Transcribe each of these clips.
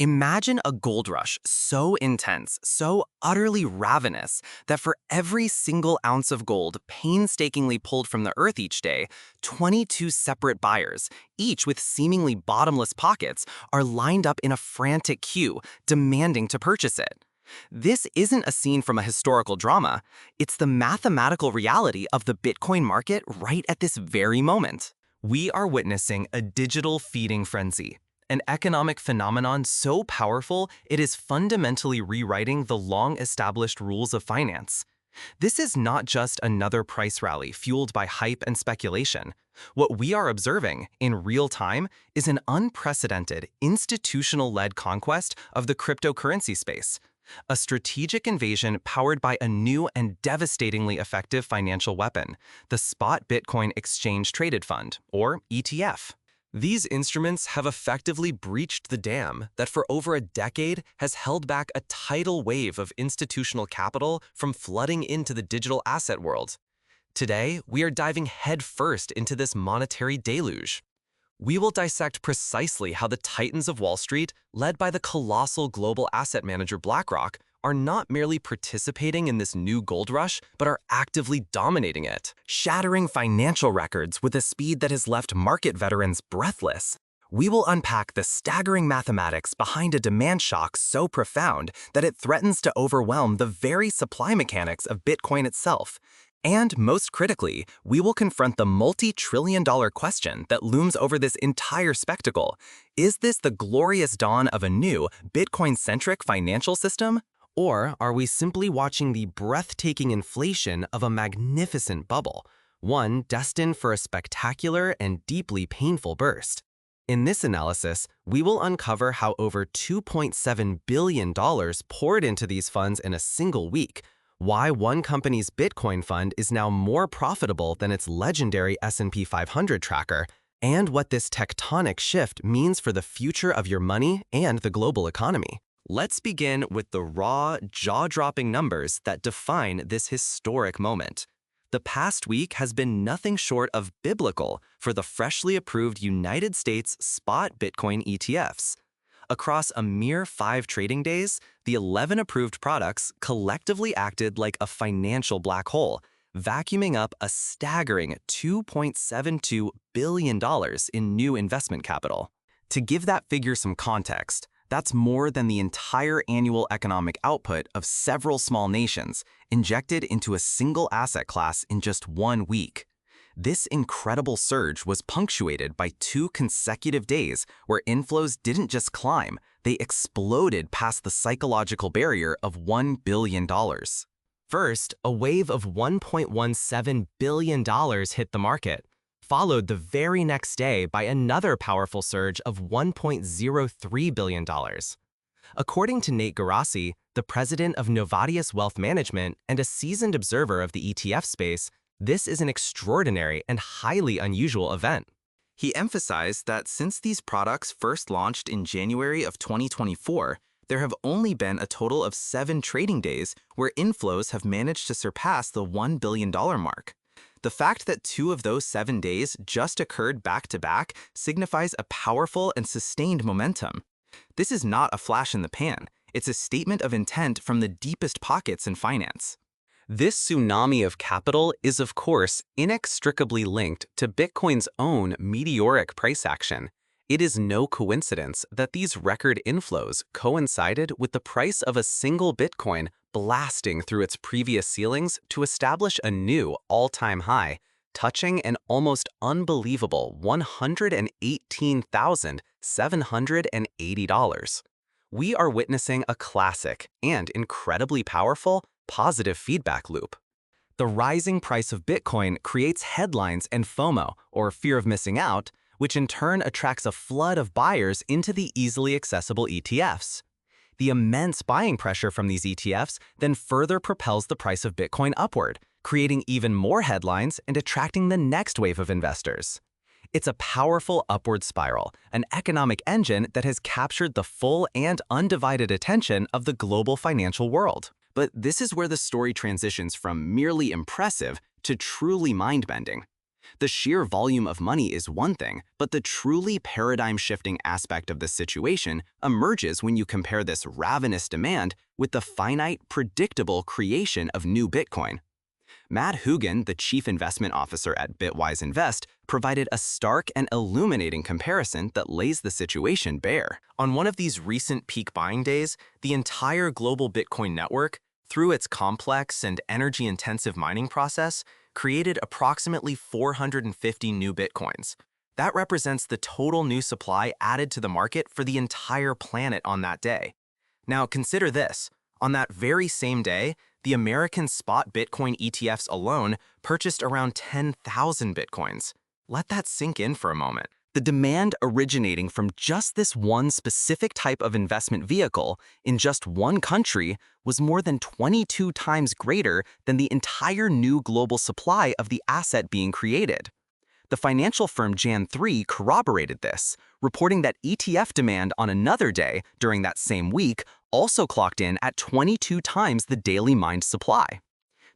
Imagine a gold rush so intense, so utterly ravenous, that for every single ounce of gold painstakingly pulled from the earth each day, 22 separate buyers, each with seemingly bottomless pockets, are lined up in a frantic queue, demanding to purchase it. This isn't a scene from a historical drama, it's the mathematical reality of the Bitcoin market right at this very moment. We are witnessing a digital feeding frenzy, an economic phenomenon so powerful it is fundamentally rewriting the long-established rules of finance. This is not just another price rally fueled by hype and speculation. What we are observing in real time is an unprecedented, institutional-led conquest of the cryptocurrency space, a strategic invasion powered by a new and devastatingly effective financial weapon, the Spot Bitcoin Exchange Traded Fund, or ETF. These instruments have effectively breached the dam that for over a decade has held back a tidal wave of institutional capital from flooding into the digital asset world. Today, we are diving headfirst into this monetary deluge. We will dissect precisely how the titans of Wall Street, led by the colossal global asset manager BlackRock, are not merely participating in this new gold rush, but are actively dominating it, shattering financial records with a speed that has left market veterans breathless. We will unpack the staggering mathematics behind a demand shock so profound that it threatens to overwhelm the very supply mechanics of Bitcoin itself. And most critically, we will confront the multi-trillion-dollar question that looms over this entire spectacle. Is this the glorious dawn of a new, Bitcoin-centric financial system? Or are we simply watching the breathtaking inflation of a magnificent bubble, one destined for a spectacular and deeply painful burst? In this analysis, we will uncover how over $2.7 billion poured into these funds in a single week, why one company's Bitcoin fund is now more profitable than its legendary S&P 500 tracker, and what this tectonic shift means for the future of your money and the global economy. Let's begin with the raw, jaw-dropping numbers that define this historic moment. The past week has been nothing short of biblical for the freshly approved United States spot Bitcoin ETFs. Across a mere 5 trading days, the 11 approved products collectively acted like a financial black hole, vacuuming up a staggering $2.72 billion in new investment capital. To give that figure some context, that's more than the entire annual economic output of several small nations injected into a single asset class in just 1 week. This incredible surge was punctuated by 2 consecutive days where inflows didn't just climb, they exploded past the psychological barrier of $1 billion. First, a wave of $1.17 billion hit the market, followed the very next day by another powerful surge of $1.03 billion. According to Nate Garassi, the president of Novatius Wealth Management and a seasoned observer of the ETF space, this is an extraordinary and highly unusual event. He emphasized that since these products first launched in January of 2024, there have only been a total of 7 trading days where inflows have managed to surpass the $1 billion mark. The fact that 2 of those 7 days just occurred back-to-back signifies a powerful and sustained momentum. This is not a flash in the pan. It's a statement of intent from the deepest pockets in finance. This tsunami of capital is, of course, inextricably linked to Bitcoin's own meteoric price action. It is no coincidence that these record inflows coincided with the price of a single Bitcoin blasting through its previous ceilings to establish a new all-time high, touching an almost unbelievable $118,780. We are witnessing a classic and incredibly powerful positive feedback loop. The rising price of Bitcoin creates headlines and FOMO, or fear of missing out, which in turn attracts a flood of buyers into the easily accessible ETFs. The immense buying pressure from these ETFs then further propels the price of Bitcoin upward, creating even more headlines and attracting the next wave of investors. It's a powerful upward spiral, an economic engine that has captured the full and undivided attention of the global financial world. But this is where the story transitions from merely impressive to truly mind-bending. The sheer volume of money is one thing, but the truly paradigm-shifting aspect of the situation emerges when you compare this ravenous demand with the finite, predictable creation of new Bitcoin. Matt Hugin, the chief investment officer at Bitwise Invest, provided a stark and illuminating comparison that lays the situation bare. On one of these recent peak buying days, the entire global Bitcoin network, through its complex and energy-intensive mining process, created approximately 450 new Bitcoins. That represents the total new supply added to the market for the entire planet on that day. Now consider this. On that very same day, the American spot Bitcoin ETFs alone purchased around 10,000 Bitcoins. Let that sink in for a moment. The demand originating from just this one specific type of investment vehicle in just one country was more than 22 times greater than the entire new global supply of the asset being created. The financial firm Jan3 corroborated this, reporting that ETF demand on another day during that same week also clocked in at 22 times the daily mined supply.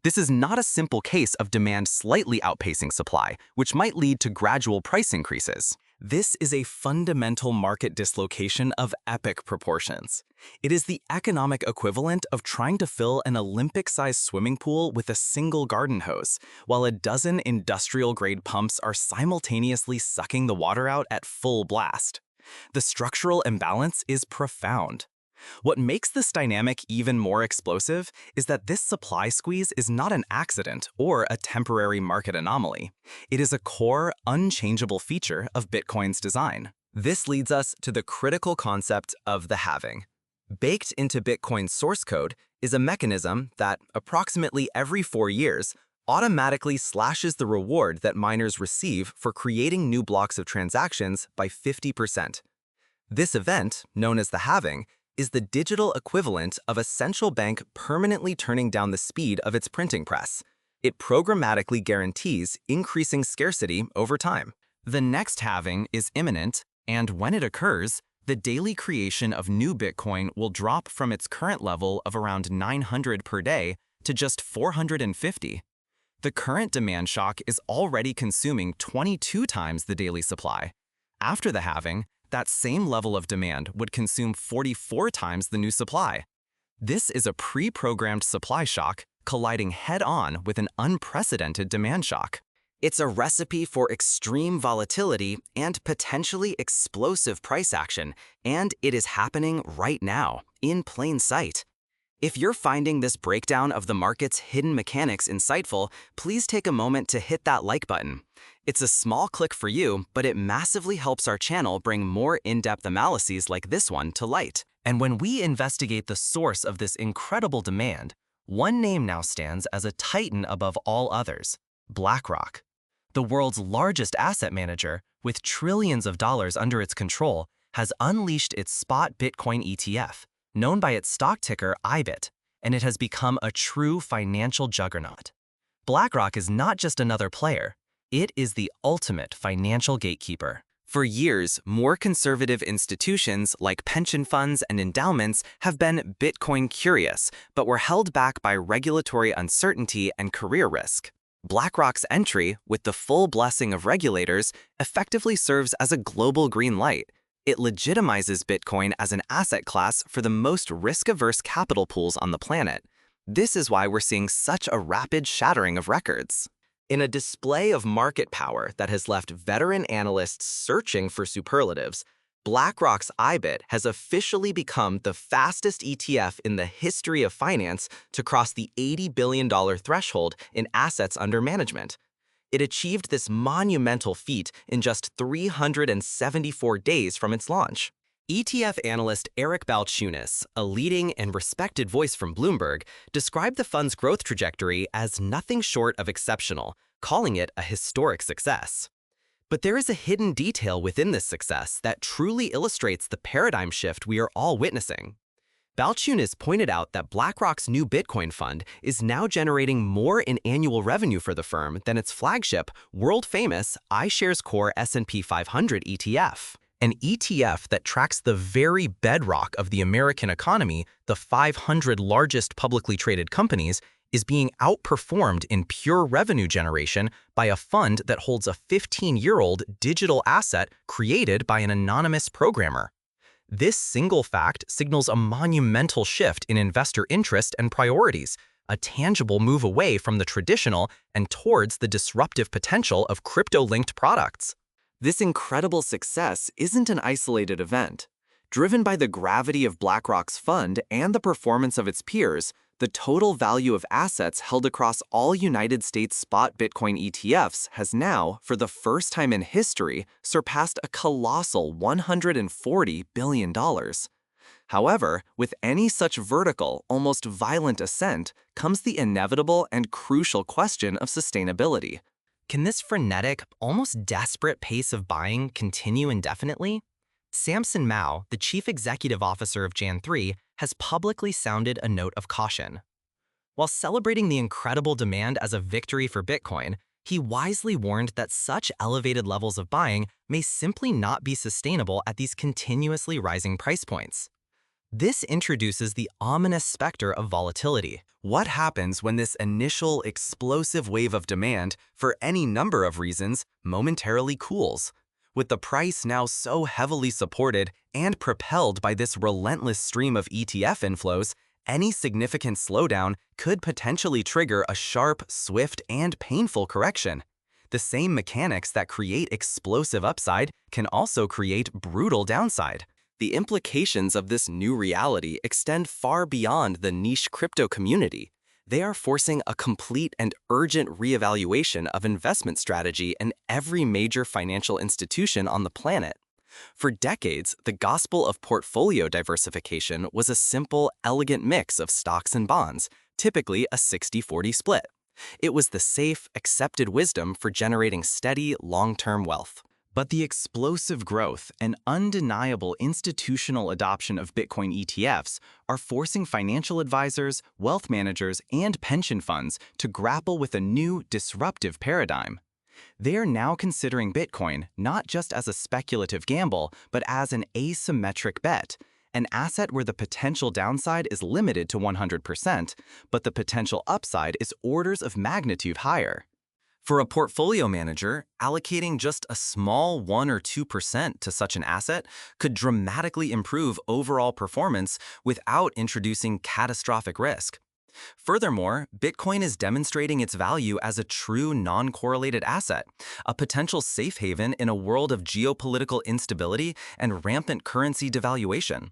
This is not a simple case of demand slightly outpacing supply, which might lead to gradual price increases. This is a fundamental market dislocation of epic proportions. It is the economic equivalent of trying to fill an Olympic-sized swimming pool with a single garden hose, while a dozen industrial-grade pumps are simultaneously sucking the water out at full blast. The structural imbalance is profound. What makes this dynamic even more explosive is that this supply squeeze is not an accident or a temporary market anomaly. It is a core, unchangeable feature of Bitcoin's design. This leads us to the critical concept of the halving. Baked into Bitcoin's source code is a mechanism that, approximately every 4 years, automatically slashes the reward that miners receive for creating new blocks of transactions by 50%. This event, known as the halving, is the digital equivalent of a central bank permanently turning down the speed of its printing press. It programmatically guarantees increasing scarcity over time. The next halving is imminent, and when it occurs, the daily creation of new Bitcoin will drop from its current level of around 900 per day to just 450. The current demand shock is already consuming 22 times the daily supply. After the halving, that same level of demand would consume 44 times the new supply. This is a pre-programmed supply shock colliding head-on with an unprecedented demand shock. It's a recipe for extreme volatility and potentially explosive price action, and it is happening right now, in plain sight. If you're finding this breakdown of the market's hidden mechanics insightful, please take a moment to hit that like button. It's a small click for you, but it massively helps our channel bring more in-depth analyses like this one to light. And when we investigate the source of this incredible demand, one name now stands as a titan above all others: BlackRock. The world's largest asset manager, with trillions of dollars under its control, has unleashed its spot Bitcoin ETF, known by its stock ticker IBIT, and it has become a true financial juggernaut. BlackRock is not just another player. It is the ultimate financial gatekeeper. For years, more conservative institutions like pension funds and endowments have been Bitcoin curious, but were held back by regulatory uncertainty and career risk. BlackRock's entry, with the full blessing of regulators, effectively serves as a global green light. It legitimizes Bitcoin as an asset class for the most risk-averse capital pools on the planet. This is why we're seeing such a rapid shattering of records. In a display of market power that has left veteran analysts searching for superlatives, BlackRock's IBIT has officially become the fastest ETF in the history of finance to cross the $80 billion threshold in assets under management. It achieved this monumental feat in just 374 days from its launch. ETF analyst Eric Balchunas, a leading and respected voice from Bloomberg, described the fund's growth trajectory as nothing short of exceptional, calling it a historic success. But there is a hidden detail within this success that truly illustrates the paradigm shift we are all witnessing. Balchunas pointed out that BlackRock's new Bitcoin fund is now generating more in annual revenue for the firm than its flagship, world-famous iShares Core S&P 500 ETF. An ETF that tracks the very bedrock of the American economy, the 500 largest publicly traded companies, is being outperformed in pure revenue generation by a fund that holds a 15-year-old digital asset created by an anonymous programmer. This single fact signals a monumental shift in investor interest and priorities, a tangible move away from the traditional and towards the disruptive potential of crypto-linked products. This incredible success isn't an isolated event. Driven by the gravity of BlackRock's fund and the performance of its peers, the total value of assets held across all United States spot Bitcoin ETFs has now, for the first time in history, surpassed a colossal $140 billion. However, with any such vertical, almost violent ascent comes the inevitable and crucial question of sustainability. Can this frenetic, almost desperate pace of buying continue indefinitely? Samson Mow, the chief executive officer of Jan3, has publicly sounded a note of caution. While celebrating the incredible demand as a victory for Bitcoin, he wisely warned that such elevated levels of buying may simply not be sustainable at these continuously rising price points. This introduces the ominous specter of volatility. What happens when this initial explosive wave of demand, for any number of reasons, momentarily cools? With the price now so heavily supported and propelled by this relentless stream of ETF inflows, any significant slowdown could potentially trigger a sharp, swift, and painful correction. The same mechanics that create explosive upside can also create brutal downside. The implications of this new reality extend far beyond the niche crypto community. They are forcing a complete and urgent reevaluation of investment strategy in every major financial institution on the planet. For decades, the gospel of portfolio diversification was a simple, elegant mix of stocks and bonds, typically a 60-40 split. It was the safe, accepted wisdom for generating steady, long-term wealth. But the explosive growth and undeniable institutional adoption of Bitcoin ETFs are forcing financial advisors, wealth managers, and pension funds to grapple with a new, disruptive paradigm. They are now considering Bitcoin not just as a speculative gamble, but as an asymmetric bet, an asset where the potential downside is limited to 100%, but the potential upside is orders of magnitude higher. For a portfolio manager, allocating just a small 1 or 2% to such an asset could dramatically improve overall performance without introducing catastrophic risk. Furthermore, Bitcoin is demonstrating its value as a true non-correlated asset, a potential safe haven in a world of geopolitical instability and rampant currency devaluation.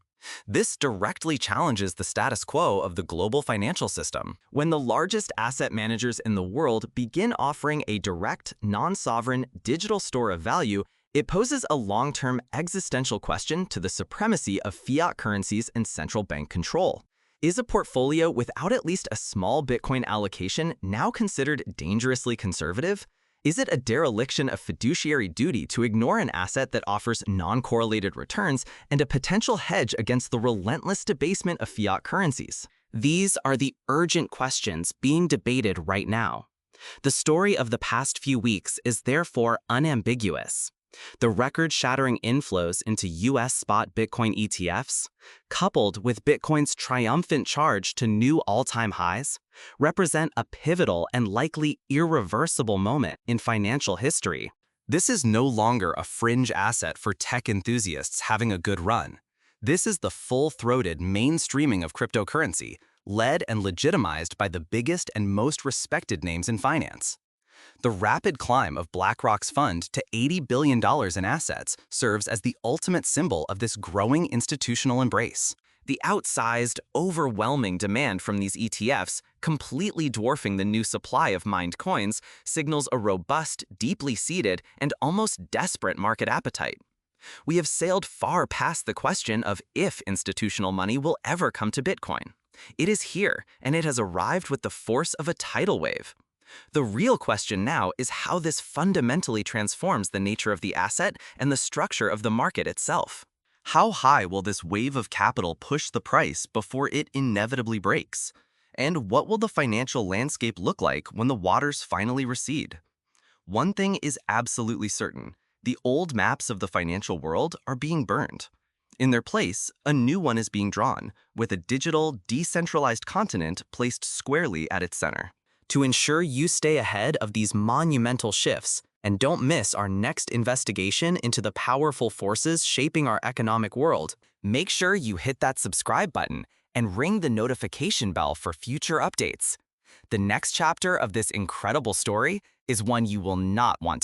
This directly challenges the status quo of the global financial system. When the largest asset managers in the world begin offering a direct, non-sovereign digital store of value, it poses a long-term existential question to the supremacy of fiat currencies and central bank control. Is a portfolio without at least a small Bitcoin allocation now considered dangerously conservative? Is it a dereliction of fiduciary duty to ignore an asset that offers non-correlated returns and a potential hedge against the relentless debasement of fiat currencies? These are the urgent questions being debated right now. The story of the past few weeks is therefore unambiguous. The record-shattering inflows into U.S. spot Bitcoin ETFs, coupled with Bitcoin's triumphant charge to new all-time highs, represent a pivotal and likely irreversible moment in financial history. This is no longer a fringe asset for tech enthusiasts having a good run. This is the full-throated mainstreaming of cryptocurrency, led and legitimized by the biggest and most respected names in finance. The rapid climb of BlackRock's fund to $80 billion in assets serves as the ultimate symbol of this growing institutional embrace. The outsized, overwhelming demand from these ETFs, completely dwarfing the new supply of mined coins, signals a robust, deeply seated, and almost desperate market appetite. We have sailed far past the question of if institutional money will ever come to Bitcoin. It is here, and it has arrived with the force of a tidal wave. The real question now is how this fundamentally transforms the nature of the asset and the structure of the market itself. How high will this wave of capital push the price before it inevitably breaks? And what will the financial landscape look like when the waters finally recede? One thing is absolutely certain: the old maps of the financial world are being burned. In their place, a new one is being drawn, with a digital, decentralized continent placed squarely at its center. To ensure you stay ahead of these monumental shifts and don't miss our next investigation into the powerful forces shaping our economic world, make sure you hit that subscribe button and ring the notification bell for future updates. The next chapter of this incredible story is one you will not want to